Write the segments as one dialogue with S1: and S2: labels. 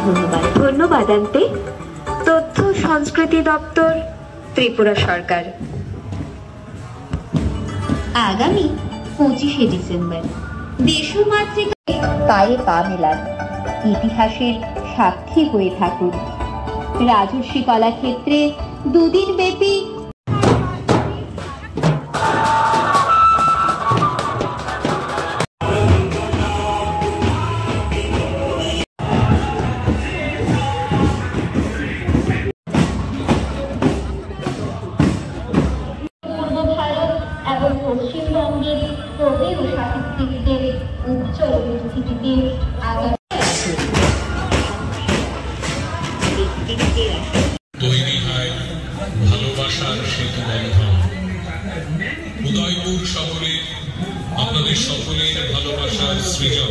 S1: ধন্যবাদ আনতে তথ্য সংস্কৃতি দপ্তর, ত্রিপুরা সরকার। আগামী 25শে ডিসেম্বর দেশমাতৃকায় পায়ে পা মেলান, ইতিহাসের সাক্ষী হয়ে থাকুন। রাজর্ষি কলাক্ষেত্রে দুদিন ব্যাপী পশ্চিমবঙ্গের কবি ও সাহিত্যিকদের উজ্জ্বল উপস্থিতিতে
S2: তৈরি হয় ভালোবাসার সেতু বন্ধন। উদয়পুর শহরে আপনাদের সকলের ভালোবাসার সৃজন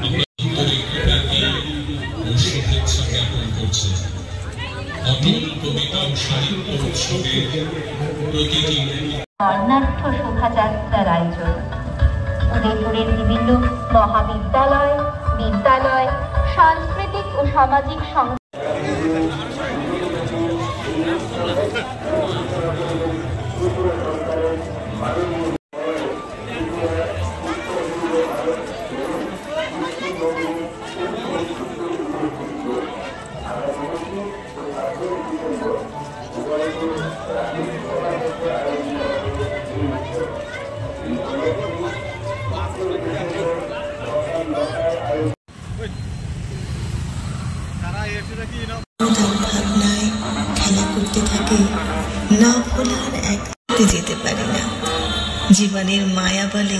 S2: আমরা আন্তরিক প্রীতি ও শুভেচ্ছা জ্ঞাপন করছি। অটল কবিতা ও সাহিত্য উৎসবের প্রতিটি
S1: বর্ণাঢ্য শোভাযাত্রার আয়োজন। উদয়পুরের বিভিন্ন মহাবিদ্যালয়, বিদ্যালয়, সাংস্কৃতিক ও সামাজিক সংস্থা
S3: ভাবনায় খেলা করতে থাকে, না ভোলার এক যেতে পারি না। জীবনের মায়া বলে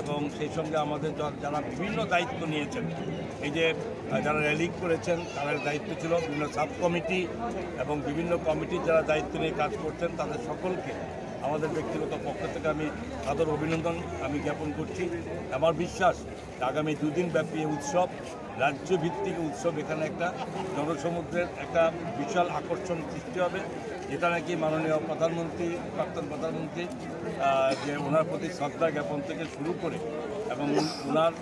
S4: এবং সেই সঙ্গে আমাদের যারা বিভিন্ন দায়িত্ব নিয়েছেন, এই যে যারা র্যালি করেছেন তাদের দায়িত্ব ছিল, বিভিন্ন সাব কমিটি এবং বিভিন্ন কমিটির যারা দায়িত্ব নিয়ে কাজ করছেন তাদের সকলকে আমাদের ব্যক্তিগত পক্ষ থেকে আমি সাদর অভিনন্দন জ্ঞাপন করছি। আমার বিশ্বাস আগামী দুদিন ব্যাপী উৎসব, রাজ্যভিত্তিক উৎসব, এখানে একটা জনসমুদ্রের একটা বিশাল আকর্ষণ সৃষ্টি হবে, যেটা নাকি মাননীয় প্রধানমন্ত্রী, প্রাক্তন প্রধানমন্ত্রী যে ওনার প্রতি শ্রদ্ধা জ্ঞাপন থেকে শুরু করে এবং ওনার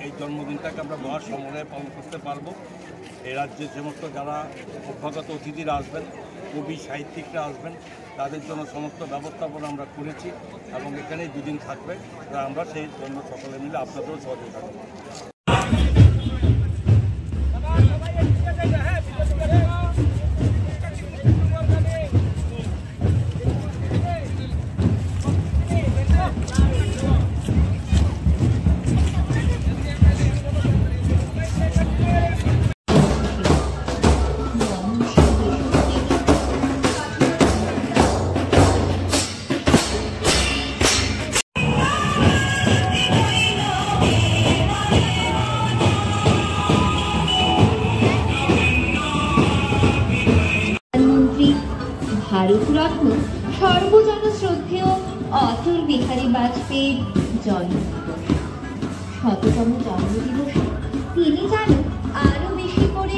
S4: এই জন্মদিনটাকে আমরা মহা সমন্বয়ে পালন করতে পারবো। এই রাজ্যের সমস্ত যারা অভ্যাগত অতিথিরা আসবেন, কবি সাহিত্যিকরা আসবেন, তাদের জন্য সমস্ত ব্যবস্থাপনা আমরা করেছি এবং এখানেই দুদিন থাকবে। আমরা সেই জন্য সকলে মিলে আপনাদেরও সহযোগিতা করব।
S1: ভারতরত্ন সর্বজন শ্রদ্ধেয় অটল বিহারী বাজপেয়ীর জন্মদিবস, 100তম জন্মদিবসে তিনি যেন আরো বেশি করে